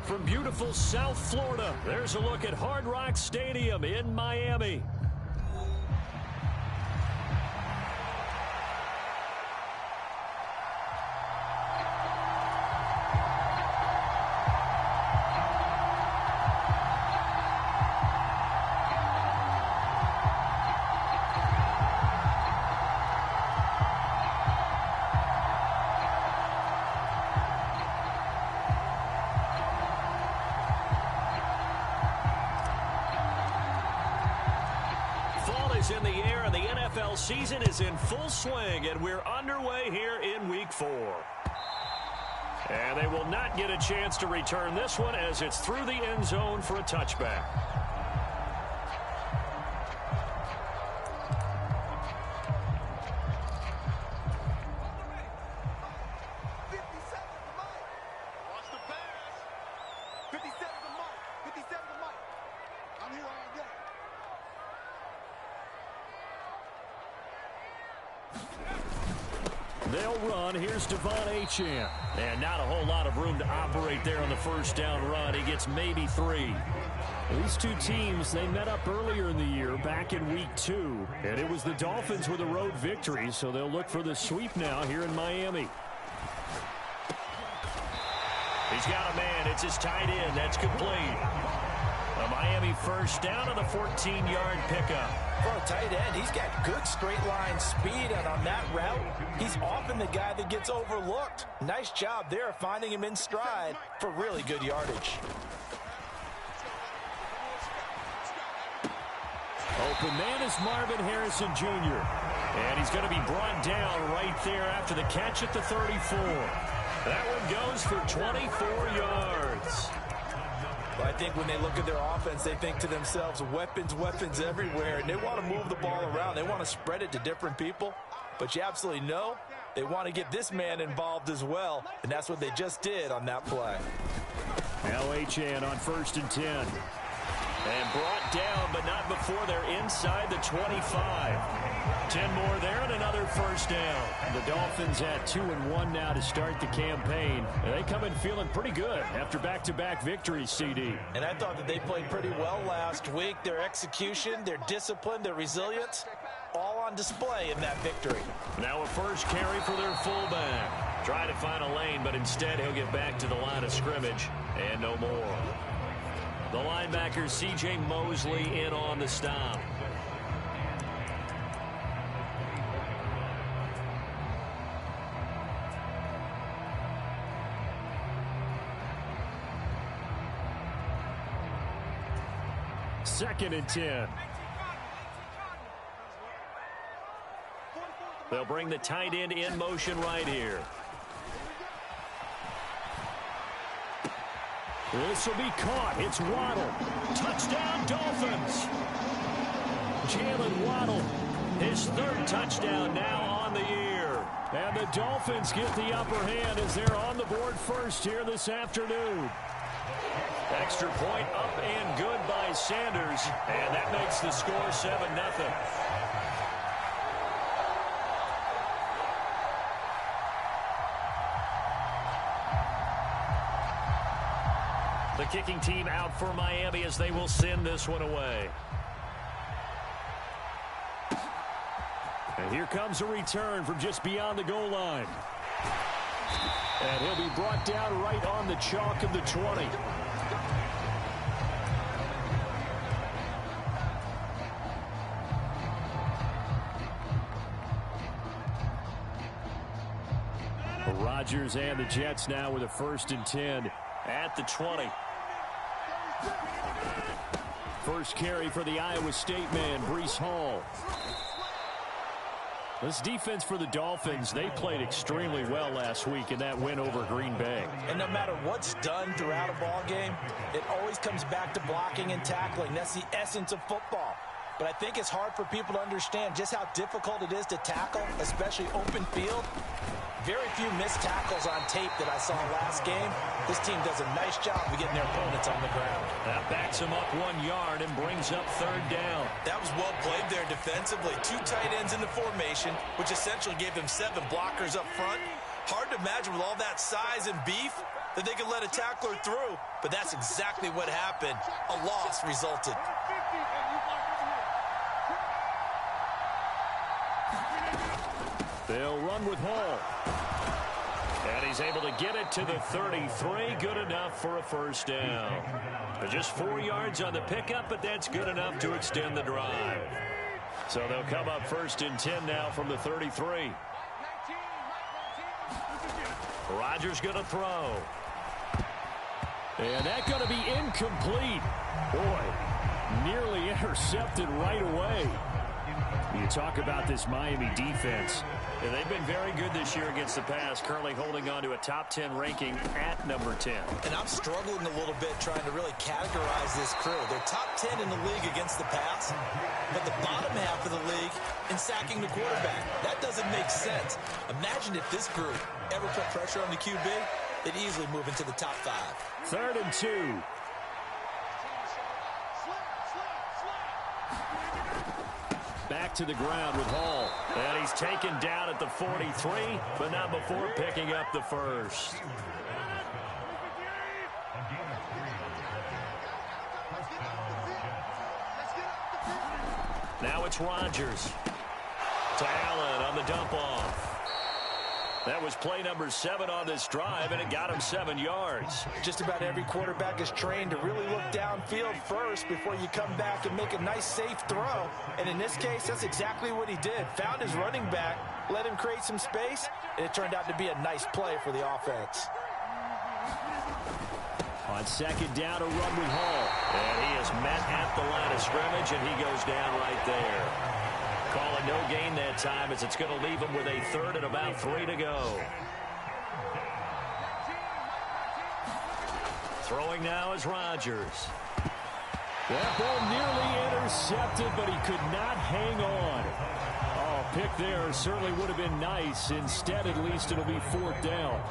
From beautiful South Florida, there's a look at Hard Rock Stadium in Miami. In the air, and the NFL season is in full swing, and we're underway here in Week 4. And they will not get a chance to return this one as it's through the end zone for a touchback. They'll run. Here's Devon Achane. And not a whole lot of room to operate there on the first down run. He gets maybe 3. These two teams, they met up earlier in the year back in Week 2. And it was the Dolphins with a road victory, so they'll look for the sweep now here in Miami. He's got a man. It's his tight end. That's complete. A Miami first down on the 14-yard pickup. For a tight end, he's got good straight-line speed, and on that route, he's often the guy that gets overlooked. Nice job there finding him in stride for really good yardage. Open man is Marvin Harrison Jr. And he's going to be brought down right there after the catch at the 34. That one goes for 24 yards. I think when they look at their offense, they think to themselves, weapons, weapons everywhere, and they want to move the ball around. They want to spread it to different people, but you absolutely know they want to get this man involved as well, and that's what they just did on that play. Now Achane on 1st and 10. And brought down, but not before they're inside the 25. 10 more there and another first down. The Dolphins at 2-1 now to start the campaign. They come in feeling pretty good after back-to-back victories, CD. And I thought that they played pretty well last week. Their execution, their discipline, their resilience, all on display in that victory. Now a first carry for their fullback. Try to find a lane, but instead he'll get back to the line of scrimmage and no more. The linebacker, C.J. Mosley, in on the stop. Second and 10. They'll bring the tight end in motion right here. This will be caught. It's Waddle. Touchdown, Dolphins. Jalen Waddle, his 3rd touchdown now on the year. And the Dolphins get the upper hand as they're on the board first here this afternoon. Extra point up and good by Sanders. And that makes the score 7-0. The kicking team out for Miami as they will send this one away. And here comes a return from just beyond the goal line. And he'll be brought down right on the chalk of the 20. Rodgers and the Jets now with a 1st and 10 at the 20. First carry for the Iowa State man, Breece Hall. This defense for the Dolphins, they played extremely well last week in that win over Green Bay. And no matter what's done throughout a ball game, it always comes back to blocking and tackling. That's the essence of football. But I think it's hard for people to understand just how difficult it is to tackle, especially open field. Very few missed tackles on tape that I saw last game. This team does a nice job of getting their opponents on the ground. That backs them up 1 yard and brings up 3rd down. That was well played there defensively. 2 tight ends in the formation, which essentially gave them 7 blockers up front. Hard to imagine with all that size and beef that they could let a tackler through, but that's exactly what happened. A loss resulted. They'll run with Hall. And he's able to get it to the 33. Good enough for a first down. Just 4 yards on the pickup, but that's good enough to extend the drive. So they'll come up 1st and 10 now from the 33. Rodgers going to throw. And that's going to be incomplete. Boy, nearly intercepted right away. You talk about this Miami defense. Yeah, they've been very good this year against the pass, currently holding on to a top 10 ranking at number 10. And I'm struggling a little bit trying to really categorize this crew. They're top 10 in the league against the pass, but the bottom half of the league in sacking the quarterback. That doesn't make sense. Imagine if this group ever put pressure on the QB, they'd easily move into the top 5. 3rd and 2. Back to the ground with Hall. And he's taken down at the 43, but not before picking up the first. Now it's Rodgers. To Allen on the dump-off. That was play number 7 on this drive, and it got him 7 yards. Just about every quarterback is trained to really look downfield first before you come back and make a nice, safe throw. And in this case, that's exactly what he did. Found his running back, let him create some space, and it turned out to be a nice play for the offense. On 2nd down, a run with Hall. And he is met at the line of scrimmage, and he goes down right there. Call it no gain that time as it's going to leave him with a 3rd and about 3 to go. Throwing now is Rodgers. That ball nearly intercepted, but he could not hang on. Oh, pick there certainly would have been nice. Instead, at least it'll be 4th down.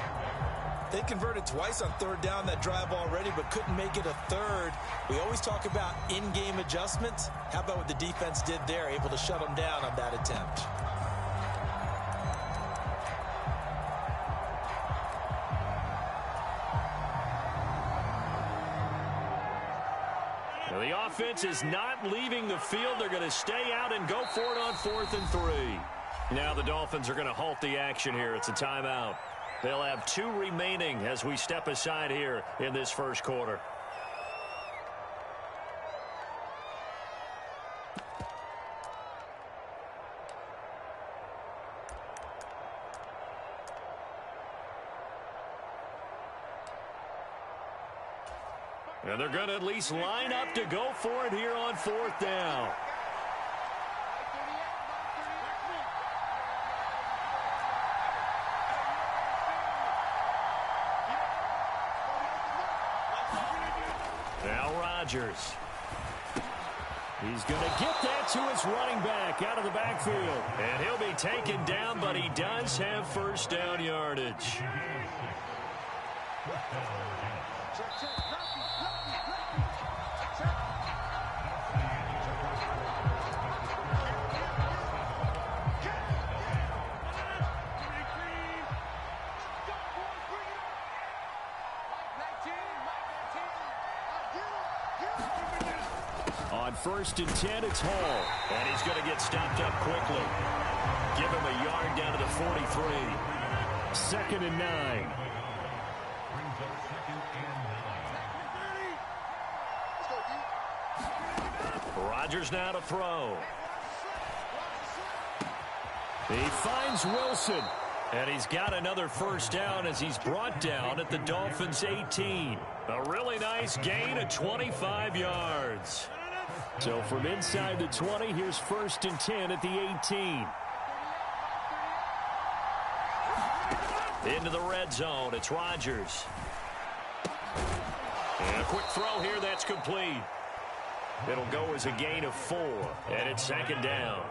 They converted twice on 3rd down that drive already, but couldn't make it a 3rd. We always talk about in-game adjustments. How about what the defense did there, able to shut them down on that attempt? Now the offense is not leaving the field. They're going to stay out and go for it on 4th and 3. Now the Dolphins are going to halt the action here. It's a timeout. They'll have 2 remaining as we step aside here in this first quarter. And they're going to at least line up to go for it here on 4th down. Now Rodgers. He's going to get that to his running back out of the backfield. And he'll be taken down, but he does have first down yardage. On 1st and 10, it's Hall. And he's going to get stopped up quickly. Give him a yard down to the 43. 2nd and 9. Rodgers now to throw. He finds Wilson. And he's got another first down as he's brought down at the Dolphins' 18. A really nice gain of 25 yards. So from inside the 20, here's 1st and 10 at the 18. Into the red zone, it's Rodgers. And a quick throw here, that's complete. It'll go as a gain of 4, and it's 2nd down.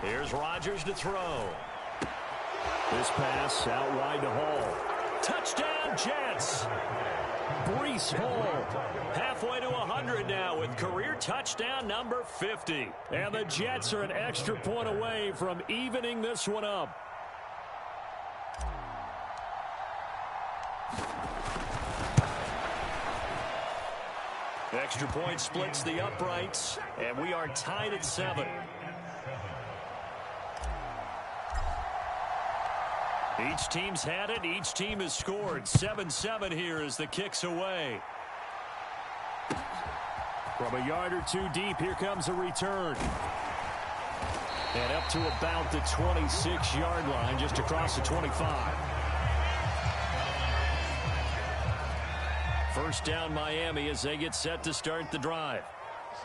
Here's Rodgers to throw. This pass out wide to Hall. Touchdown, Jets. Breece Hall, halfway to 100 now with career touchdown number 50. And the Jets are an extra point away from evening this one up. Extra point splits the uprights, and we are tied at 7. Each team's had it. Each team has scored. 7-7 here as the kick's away. From a yard or two deep, here comes a return. And up to about the 26-yard line, just across the 25. First down Miami as they get set to start the drive.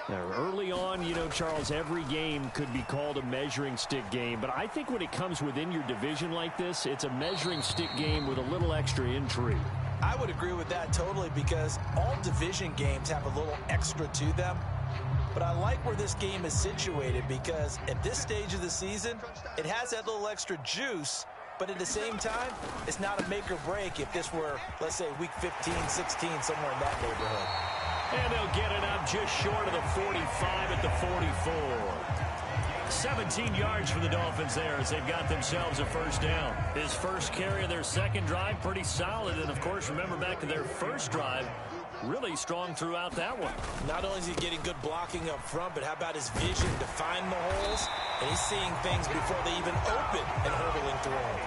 Now, early on, you know, Charles, every game could be called a measuring stick game. But I think when it comes within your division like this, it's a measuring stick game with a little extra intrigue. I would agree with that totally because all division games have a little extra to them. But I like where this game is situated because at this stage of the season, it has that little extra juice. But at the same time, it's not a make or break if this were, let's say, week 15, 16, somewhere in that neighborhood. And they'll get it up just short of the 45 at the 44. 17 yards for the Dolphins there as they've got themselves a first down. His first carry of their second drive, pretty solid. And, of course, remember back to their first drive, really strong throughout that one. Not only is he getting good blocking up front, but how about his vision to find the holes? And he's seeing things before they even open and hurdling through them.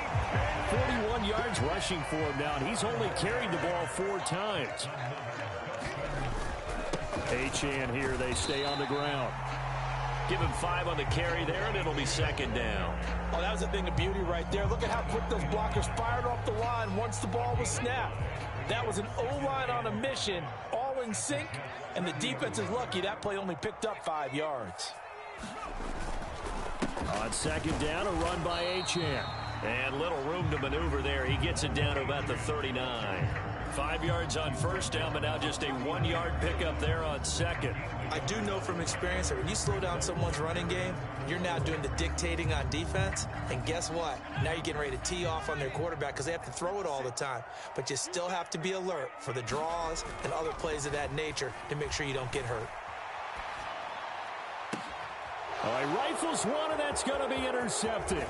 41 yards rushing for him now, and he's only carried the ball 4 times. Achane here, they stay on the ground. Give him 5 on the carry there, and it'll be second down. Oh, that was a thing of beauty right there. Look at how quick those blockers fired off the line once the ball was snapped. That was an O-line on a mission, all in sync, and the defense is lucky that play only picked up 5 yards. On second down, a run by Achane. And little room to maneuver there. He gets it down to about the 39. 5 yards on first down, but now just a 1-yard pickup there on second. I do know from experience that when you slow down someone's running game, you're now doing the dictating on defense. And guess what? Now you're getting ready to tee off on their quarterback because they have to throw it all the time. But you still have to be alert for the draws and other plays of that nature to make sure you don't get hurt. All right, rifles one, and that's going to be intercepted.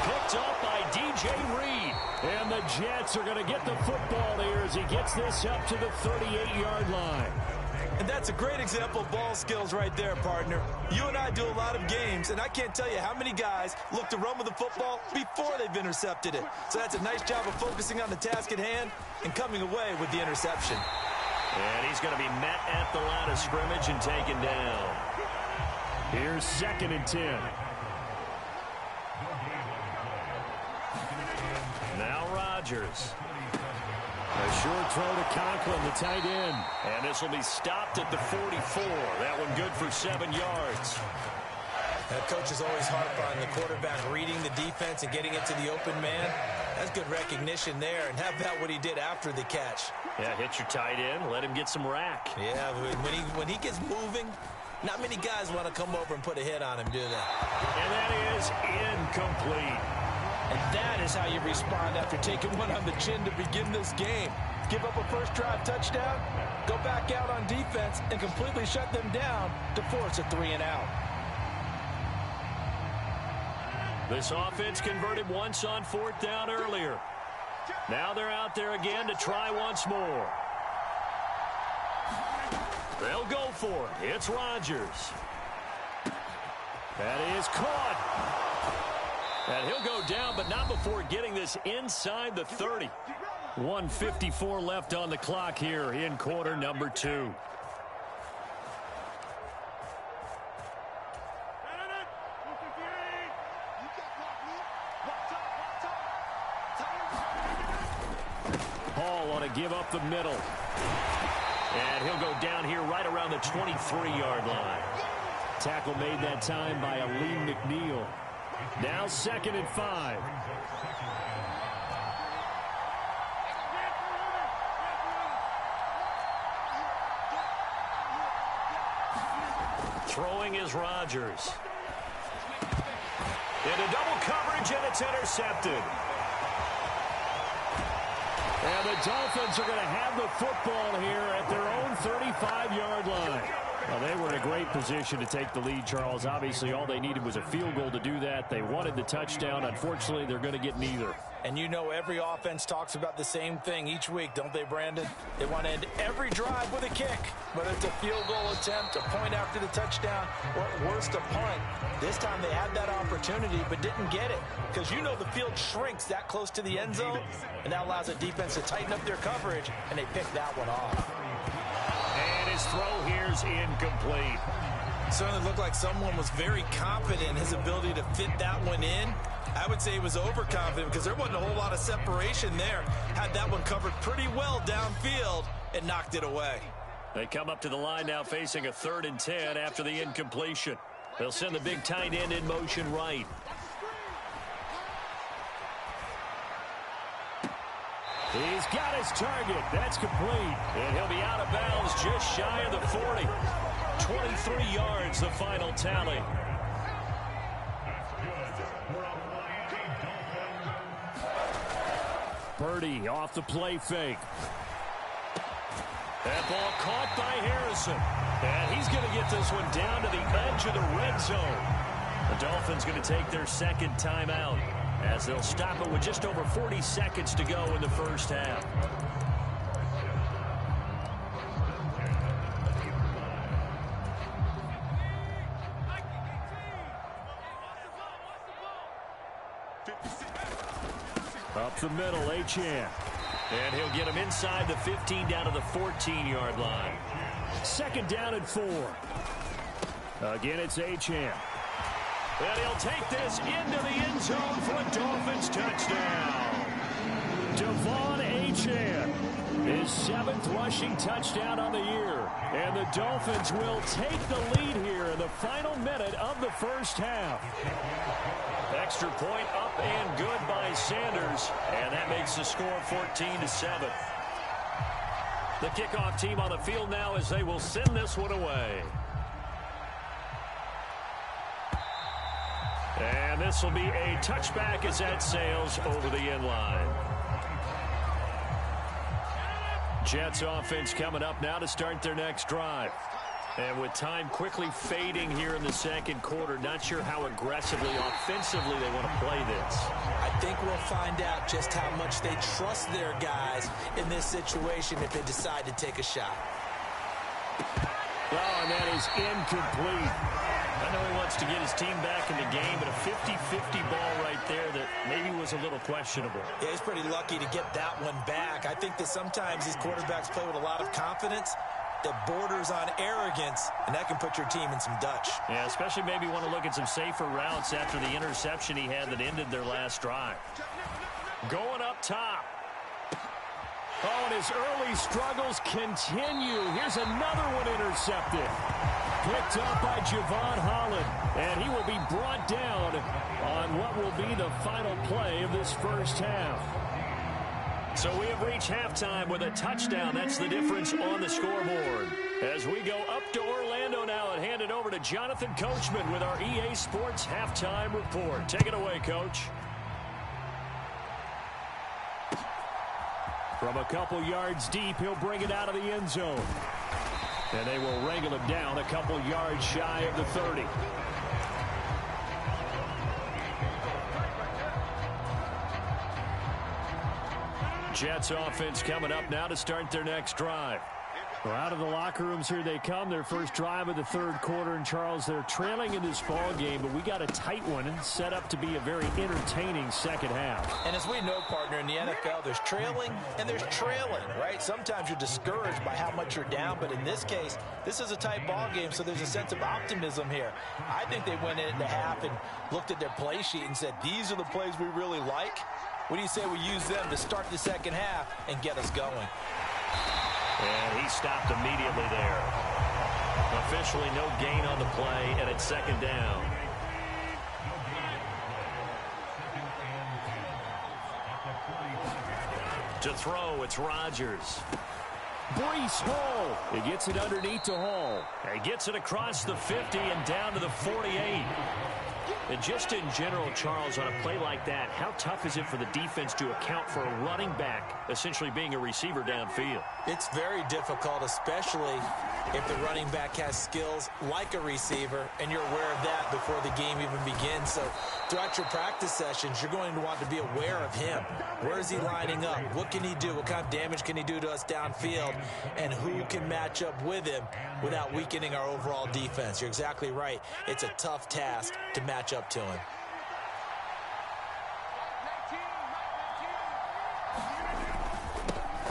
Picked up by DJ Reed. And the Jets are going to get the football here as he gets this up to the 38-yard line. And that's a great example of ball skills right there, partner. You and I do a lot of games, and I can't tell you how many guys look to run with the football before they've intercepted it. So that's a nice job of focusing on the task at hand and coming away with the interception. And he's going to be met at the line of scrimmage and taken down. Here's 2nd and 10. Now Rodgers. A short throw to Conklin, the tight end. And this will be stopped at the 44. That one good for 7 yards. That coach is always harp on the quarterback reading the defense and getting it to the open man. That's good recognition there. And how about what he did after the catch? Yeah, hit your tight end. Let him get some rack. Yeah, when he gets moving, not many guys want to come over and put a hit on him, do they? And that is incomplete. And that is how you respond after taking one on the chin to begin this game. Give up a first drive touchdown, go back out on defense, and completely shut them down to force a 3-and-out. This offense converted once on 4th down earlier. Now they're out there again to try once more. They'll go for it. It's Rodgers. That is caught. And he'll go down, but not before getting this inside the 30. 1:54 left on the clock here in quarter number 2. Hall on to give up the middle. And he'll go down here right around the 23-yard line. Tackle made that time by Aleem McNeil. Now 2nd and 5. Throwing is Rodgers. Into double coverage, and it's intercepted. And the Dolphins are going to have the football here at their own 35-yard line. Well, they were in a great position to take the lead, Charles. Obviously, all they needed was a field goal to do that. They wanted the touchdown. Unfortunately, they're going to get neither. And you know every offense talks about the same thing each week, don't they, Brandon? They want to end every drive with a kick, whether it's a field goal attempt, a point after the touchdown, or at worst, a punt. This time they had that opportunity but didn't get it because you know the field shrinks that close to the end zone, and that allows the defense to tighten up their coverage, and they pick that one off. And his throw here's incomplete. Certainly looked like someone was very confident in his ability to fit that one in. I would say he was overconfident because there wasn't a whole lot of separation there. Had that one covered pretty well downfield and knocked it away. They come up to the line now facing a 3rd and 10 after the incompletion. They'll send the big tight end in motion right. He's got his target. That's complete. And he'll be out of bounds just shy of the 40. 23 yards, the final tally. Purdy off the play fake. That ball caught by Harrison. And he's going to get this one down to the edge of the red zone. The Dolphins going to take their second timeout as they'll stop it with just over 40 seconds to go in the first half. Up the middle, Achane. And he'll get him inside the 15 down to the 14-yard line. 2nd down and 4. Again, it's Achane. And he'll take this into the end zone for a Dolphins touchdown. Devon Achane, his 7th rushing touchdown on the year. And the Dolphins will take the lead here in the final minute of the first half. Extra point up and good by Sanders. And that makes the score 14-7. The kickoff team on the field now as they will send this one away. And this will be a touchback as that sails over the end line. Jets offense coming up now to start their next drive. And with time quickly fading here in the second quarter, not sure how aggressively, offensively they want to play this. I think we'll find out just how much they trust their guys in this situation if they decide to take a shot. Oh, and that is incomplete. I know he wants to get his team back in the game, but a 50-50 ball right there that maybe was a little questionable. Yeah, he's pretty lucky to get that one back. I think that sometimes these quarterbacks play with a lot of confidence that borders on arrogance, and that can put your team in some Dutch. Yeah, especially maybe want to look at some safer routes after the interception he had that ended their last drive. Going up top. Oh, and his early struggles continue. Here's another one intercepted. Picked up by Javon Holland, and he will be brought down on what will be the final play of this first half. So we have reached halftime with a touchdown. That's the difference on the scoreboard. As we go up to Orlando now and hand it over to Jonathan Coachman with our EA Sports Halftime Report. Take it away, Coach. From a couple yards deep, he'll bring it out of the end zone. And they will wrangle him down a couple yards shy of the 30. Jets offense coming up now to start their next drive. Well, out of the locker rooms here they come. Their first drive of the third quarter. And, Charles, they're trailing in this ball game, but we got a tight one and set up to be a very entertaining second half. And as we know, partner, in the NFL, there's trailing and there's trailing, right? Sometimes you're discouraged by how much you're down, but in this case, this is a tight ball game, so there's a sense of optimism here. I think they went into half and looked at their play sheet and said, these are the plays we really like. What do you say we use them to start the second half and get us going? And he stopped immediately there. Officially no gain on the play, and it's second down. To throw, it's Rodgers. Breece Hall. He gets it underneath to Hall. He gets it across the 50 and down to the 48. And just in general, Charles, on a play like that, how tough is it for the defense to account for a running back essentially being a receiver downfield? It's very difficult, especially if the running back has skills like a receiver, and you're aware of that before the game even begins. So throughout your practice sessions, you're going to want to be aware of him. Where is he lining up? What can he do? What kind of damage can he do to us downfield? And who can match up with him without weakening our overall defense? You're exactly right. It's a tough task to match up to him.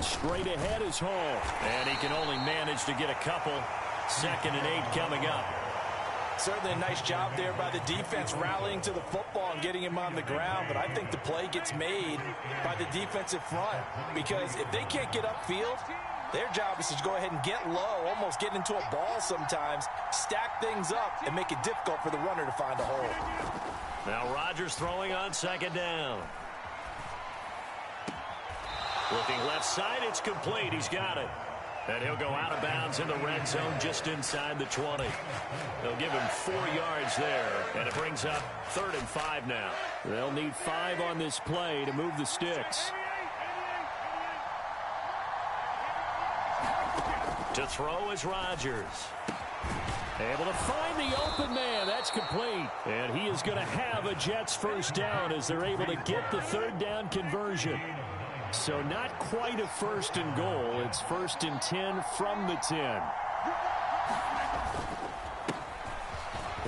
Straight ahead is Hall. And he can only manage to get a couple. 2nd and 8 coming up. Certainly a nice job there by the defense rallying to the football and getting him on the ground. But I think the play gets made by the defensive front. Because if they can't get upfield, their job is to go ahead and get low, almost get into a ball sometimes, stack things up, and make it difficult for the runner to find a hole. Now Rodgers throwing on 2nd down. Looking left side, it's complete. He's got it. And he'll go out of bounds in the red zone just inside the 20. They'll give him 4 yards there, and it brings up 3rd and 5 now. They'll need 5 on this play to move the sticks. To throw is Rodgers. Able to find the open man. That's complete. And he is going to have a Jets first down as they're able to get the 3rd down conversion. So not quite a 1st and goal. It's 1st and 10 from the 10.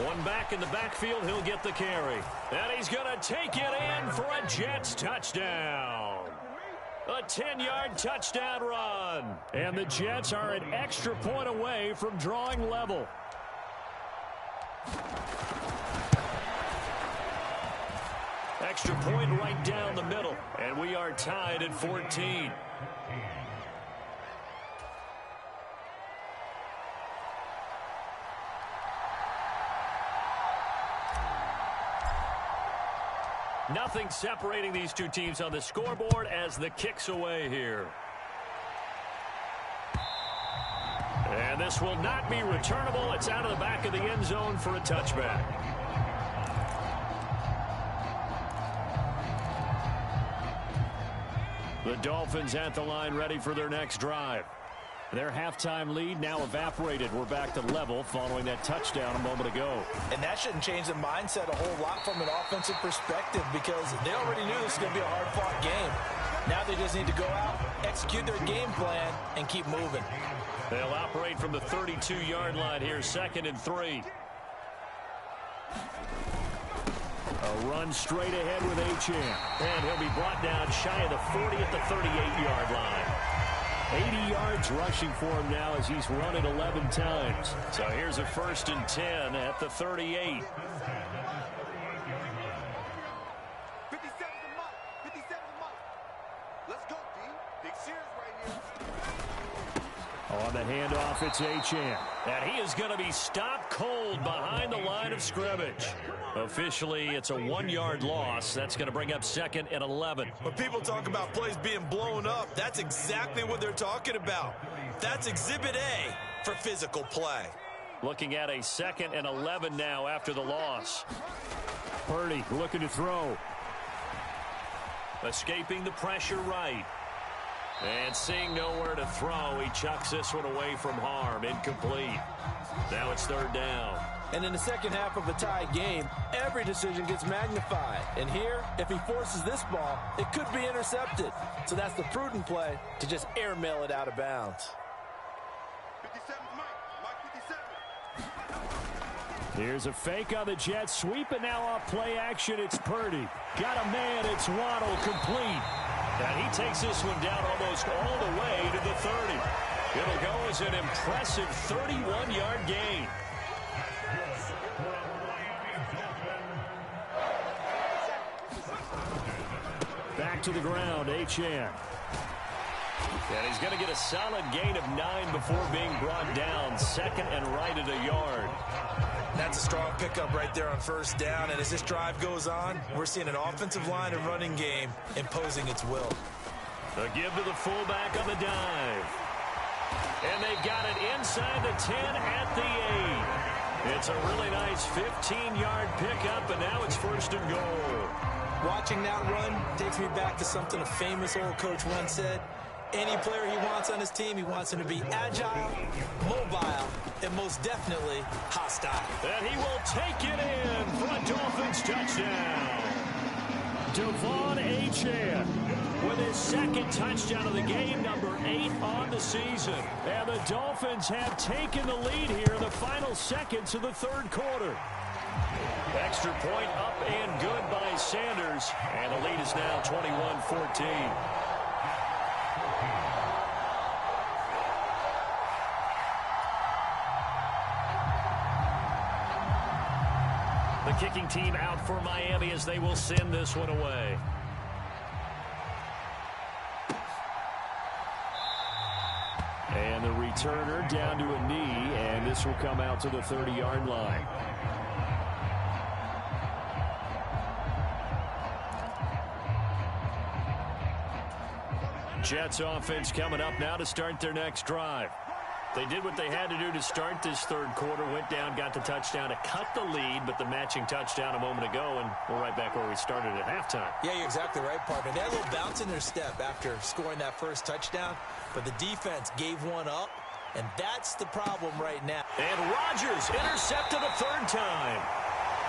One back in the backfield. He'll get the carry. And he's going to take it in for a Jets touchdown. A 10-yard touchdown run. And the Jets are an extra point away from drawing level. Extra point right down the middle. And we are tied at 14. Nothing separating these two teams on the scoreboard as the kick's away here. And this will not be returnable. It's out of the back of the end zone for a touchback. The Dolphins at the line ready for their next drive. Their halftime lead now evaporated. We're back to level following that touchdown a moment ago. And that shouldn't change the mindset a whole lot from an offensive perspective because they already knew this was going to be a hard-fought game. Now they just need to go out, execute their game plan, and keep moving. They'll operate from the 32-yard line here, 2nd and 3. A run straight ahead with Achane. And he'll be brought down shy of the 40 at the 38-yard line. 80 yards rushing for him now as he's run it 11 times. So here's a 1st and 10 at the 38. 57 the mark. 57 the mark. Let's go, D. Big series right here. On the handoff, it's Achane. And he is going to be stopped cold behind the line of scrimmage. Officially, it's a 1-yard loss. That's going to bring up 2nd and 11. When people talk about plays being blown up, that's exactly what they're talking about. That's Exhibit A for physical play. Looking at a 2nd and 11 now after the loss. Purdy looking to throw. Escaping the pressure right. And seeing nowhere to throw, he chucks this one away from harm. Incomplete. Now it's 3rd down. And in the second half of a tie game, every decision gets magnified. And here, if he forces this ball, it could be intercepted. So that's the prudent play to just airmail it out of bounds. 57 Mike. Mike 57. Here's a fake on the Jets sweep, and now off play action, it's Purdy. Got a man, it's Waddle, complete. And he takes this one down almost all the way to the 30. It'll go as an impressive 31-yard gain. Back to the ground, Achane. And he's going to get a solid gain of 9 before being brought down. 2nd and right at a yard. That's a strong pickup right there on 1st down. And as this drive goes on, we're seeing an offensive line and running game imposing its will. The give to the fullback on the dive. And they've got it inside the 10 at the 8. It's a really nice 15-yard pickup, and now it's first and goal. Watching that run takes me back to something a famous old coach once said. Any player he wants on his team, he wants him to be agile, mobile, and most definitely hostile. And he will take it in for a Dolphins touchdown. Devon Achane with his second touchdown of the game, number 8 on the season. And the Dolphins have taken the lead here in the final seconds of the third quarter. Extra point up and good by Sanders. And the lead is now 21-14. The kicking team out for Miami as they will send this one away. And the returner down to a knee, and this will come out to the 30-yard line. Jets offense coming up now to start their next drive. They did what they had to do to start this third quarter, went down, got the touchdown to cut the lead, but the matching touchdown a moment ago, and we're right back where we started at halftime. Yeah, you're exactly right, partner. They had a little bounce in their step after scoring that first touchdown, but the defense gave one up, and that's the problem right now. And Rodgers intercepted a third time.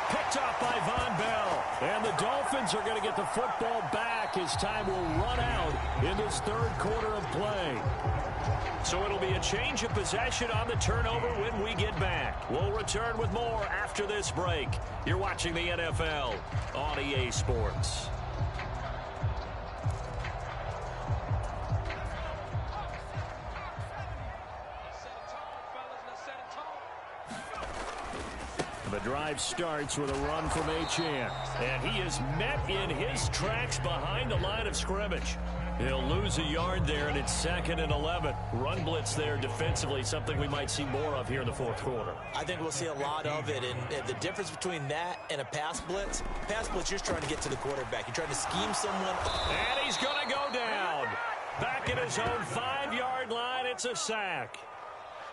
Picked up by Von Bell. And the Dolphins are going to get the football back as time will run out in this third quarter of play. So it'll be a change of possession on the turnover when we get back. We'll return with more after this break. You're watching the NFL on EA Sports. The drive starts with a run from Achane. And he is met in his tracks behind the line of scrimmage. He'll lose a yard there, and it's 2nd and 11. Run blitz there defensively, something we might see more of here in the fourth quarter. I think we'll see a lot of it, and the difference between that and a pass blitz, you're just trying to get to the quarterback. You're trying to scheme someone. And he's going to go down. Back at his own 5-yard line, it's a sack.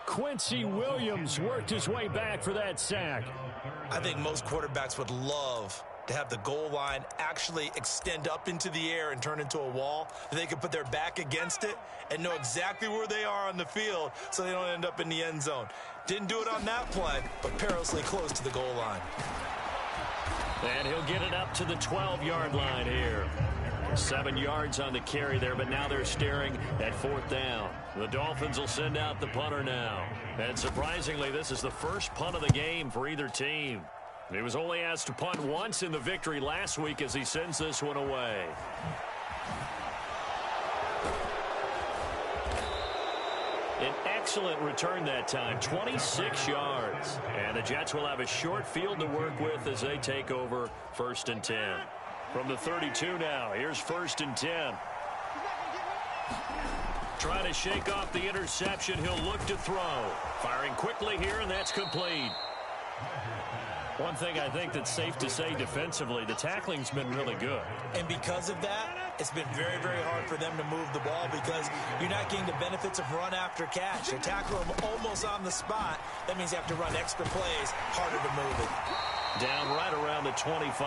Quincy Williams worked his way back for that sack. I think most quarterbacks would love to have the goal line actually extend up into the air and turn into a wall. They can put their back against it and know exactly where they are on the field so they don't end up in the end zone. Didn't do it on that play, but perilously close to the goal line. And he'll get it up to the 12-yard line here. 7 yards on the carry there, but now they're staring at 4th down. The Dolphins will send out the punter now. And surprisingly, this is the first punt of the game for either team. He was only asked to punt once in the victory last week as he sends this one away. An excellent return that time, 26 yards. And the Jets will have a short field to work with as they take over 1st and 10. From the 32 now, here's 1st and 10. Trying to shake off the interception, he'll look to throw. Firing quickly here, and that's complete. One thing I think that's safe to say defensively, the tackling's been really good. And because of that, it's been very, very hard for them to move the ball because you're not getting the benefits of run after catch. They tackle them almost on the spot. That means you have to run extra plays, harder to move it. Down right around the 25.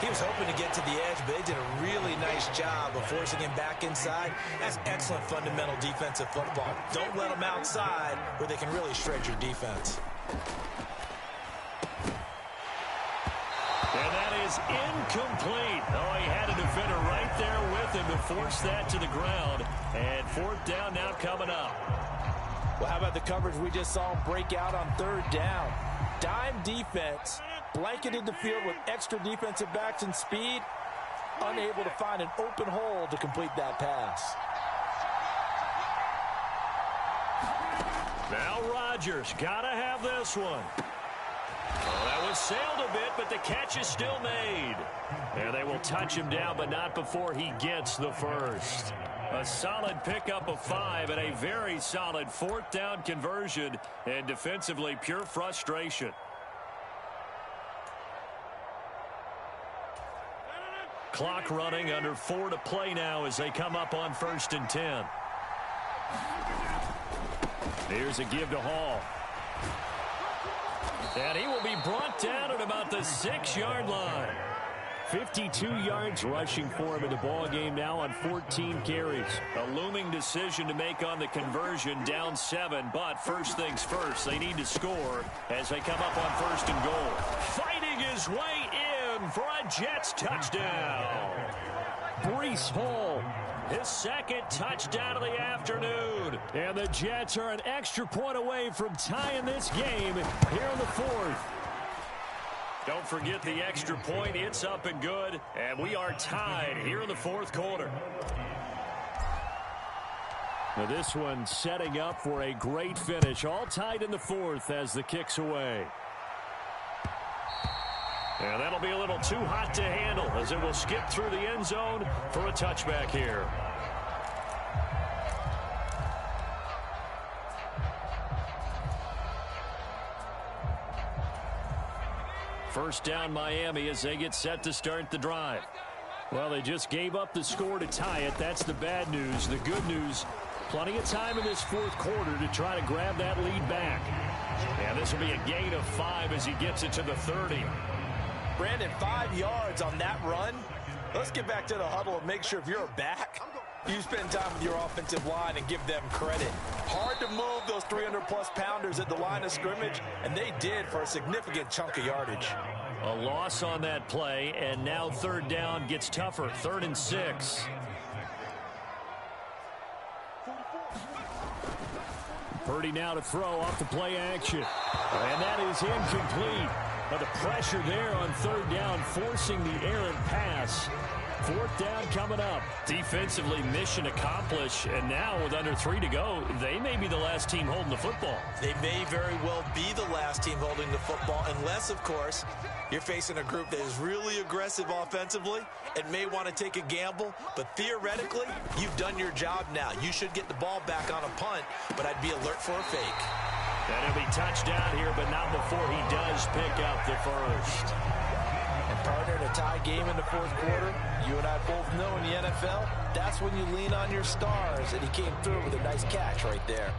He was hoping to get to the edge, but they did a really nice job of forcing him back inside. That's excellent fundamental defensive football. Don't let them outside where they can really shred your defense. And that is incomplete. Oh, he had a defender right there with him to force that to the ground. And 4th down now coming up. Well, how about the coverage we just saw him break out on 3rd down? Dime defense, blanketed the field with extra defensive backs and speed, unable to find an open hole to complete that pass. Now Rodgers, gotta have this one. Oh, that was sailed a bit, but the catch is still made. And they will touch him down, but not before he gets the first. A solid pickup of 5 and a very solid 4th down conversion, and defensively pure frustration. Clock running, under 4 to play now as they come up on 1st and 10. Here's a give to Hall. And he will be brought down at about the 6-yard line. 52 yards rushing for him in the ball game now on 14 carries. A looming decision to make on the conversion, down 7. But first things first, they need to score as they come up on 1st and goal. Fighting his way in for a Jets touchdown. Breece Hall, his 2nd touchdown of the afternoon. And the Jets are an extra point away from tying this game here in the 4th. Don't forget the extra point. It's up and good. And we are tied here in the 4th quarter. Now this one setting up for a great finish. All tied in the 4th as the kick's away. And that'll be a little too hot to handle as it will skip through the end zone for a touchback here. First down Miami as they get set to start the drive. Well, they just gave up the score to tie it. That's the bad news. The good news, plenty of time in this 4th quarter to try to grab that lead back. And this will be a gain of 5 as he gets it to the 30. Brandon, 5 yards on that run. Let's get back to the huddle and make sure if you're a back, you spend time with your offensive line and give them credit. Hard to move those 300-plus pounders at the line of scrimmage, and they did for a significant chunk of yardage. A loss on that play, and now 3rd down gets tougher. 3rd and 6. Purdy now to throw off the play action. And that is incomplete. But the pressure there on 3rd down, forcing the errant pass. 4th down coming up. Defensively, mission accomplished. And now with under 3 to go, they may be the last team holding the football. They may very well be the last team holding the football, unless, of course, you're facing a group that is really aggressive offensively and may want to take a gamble. But theoretically, you've done your job now. You should get the ball back on a punt, but I'd be alert for a fake. And he'll be touchdown here, but not before he does pick up the first. And partner, in a tie game in the 4th quarter, you and I both know in the NFL, that's when you lean on your stars, and he came through with a nice catch right there.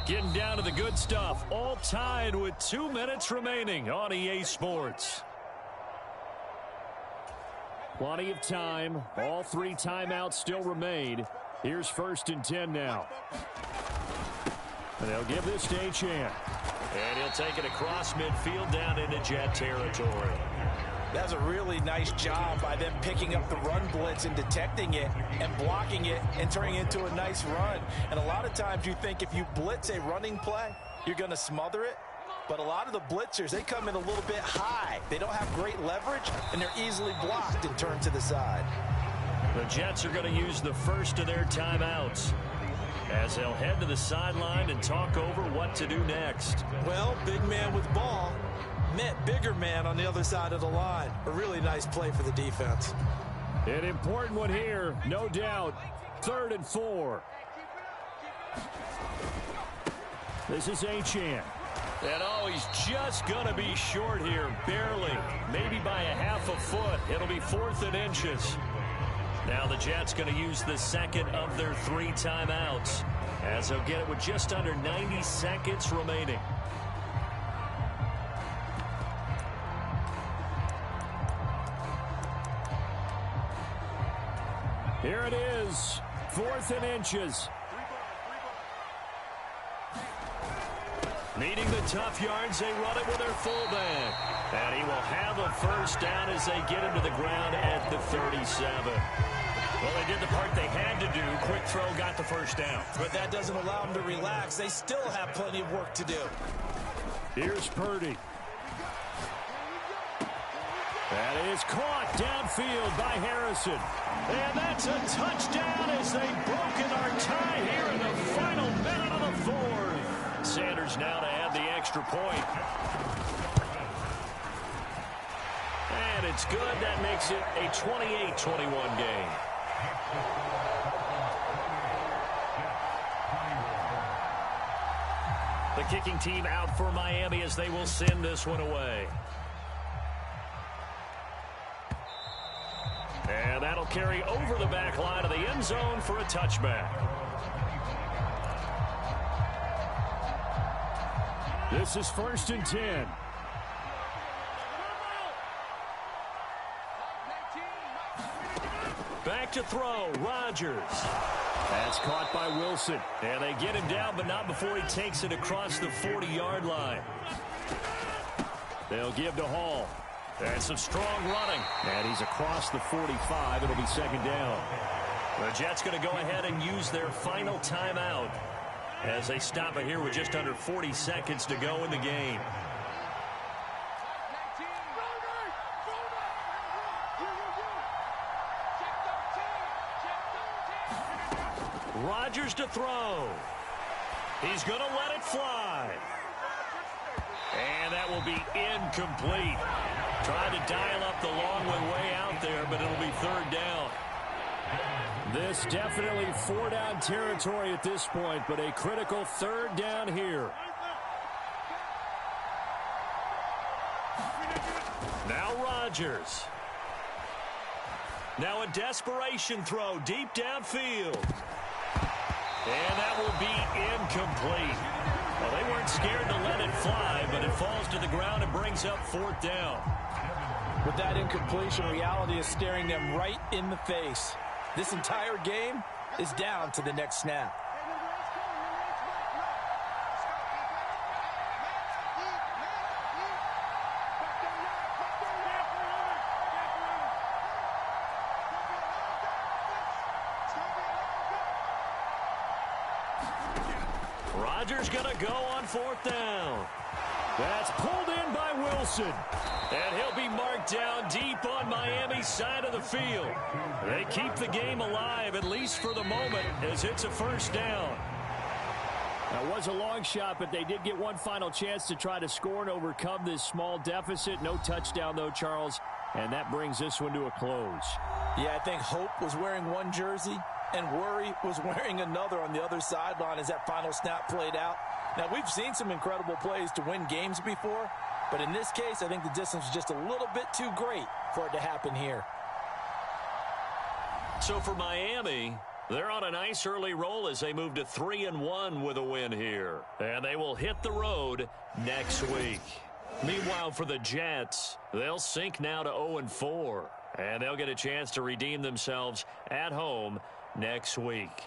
Getting down to the good stuff, all tied with 2 minutes remaining on EA Sports. Plenty of time, all 3 timeouts still remain. Here's 1st and 10 now. And they'll give this to Achane. And he'll take it across midfield down into Jet territory. That's a really nice job by them picking up the run blitz and detecting it and blocking it and turning it into a nice run. And a lot of times you think if you blitz a running play, you're going to smother it. But a lot of the blitzers, they come in a little bit high. They don't have great leverage, and they're easily blocked and turned to the side. The Jets are going to use the first of their timeouts as they'll head to the sideline and talk over what to do next. Well, big man with ball met bigger man on the other side of the line. A really nice play for the defense. An important one here, no doubt. 3rd and 4. This is Achane. And oh, he's just going to be short here, barely. Maybe by a half a foot. It'll be 4th and inches. Now the Jets going to use the 2nd of their 3 timeouts as they'll get it with just under 90 seconds remaining. Here it is, 4th and inches. Needing the tough yards, they run it with their fullback. And he will have a first down as they get him to the ground at the 37. Well, they did the part they had to do. Quick throw got the first down. But that doesn't allow them to relax. They still have plenty of work to do. Here's Purdy. That is caught downfield by Harrison. And that's a touchdown as they've broken our tie here in the final minute of the 4th. Sanders now to add the extra point. And it's good. That makes it a 28-21 game. The kicking team out for Miami as they will send this one away. And that'll carry over the back line of the end zone for a touchback. This is 1st and 10. Back to throw, Rodgers. That's caught by Wilson. And they get him down, but not before he takes it across the 40-yard line. They'll give to Hall. And some strong running. And he's across the 45. It'll be 2nd down. The Jets going to go ahead and use their final timeout as they stop it here with just under 40 seconds to go in the game. Rodgers to throw. He's going to let it fly. And that will be incomplete. Tried to dial up the long one way out there, but it'll be 3rd down. This definitely 4-down territory at this point, but a critical 3rd down here. Now Rodgers. Now a desperation throw deep downfield. And that will be incomplete. Well, they weren't scared to let it fly, but it falls to the ground and brings up 4th down. With that incompletion, reality is staring them right in the face. This entire game is down to the next snap. Rodgers going to go on 4th down. That's pulled in by Wilson. And he'll be marked down deep on Miami's side of the field. They keep the game alive, at least for the moment, as it's a 1st down. That was a long shot, but they did get one final chance to try to score and overcome this small deficit. No touchdown, though, Charles. And that brings this one to a close. Yeah, I think Hope was wearing one jersey and Worry was wearing another on the other sideline as that final snap played out. Now, we've seen some incredible plays to win games before, but in this case, I think the distance was just a little bit too great for it to happen here. So for Miami, they're on a nice early roll as they move to 3-1 with a win here. And they will hit the road next week. Meanwhile, for the Jets, they'll sink now to 0-4. And they'll get a chance to redeem themselves at home next week.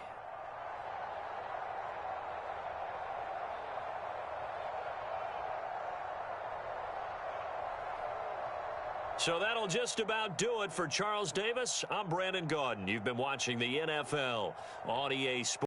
So that'll just about do it for Charles Davis. I'm Brandon Gaudin. You've been watching the NFL on EA Sports.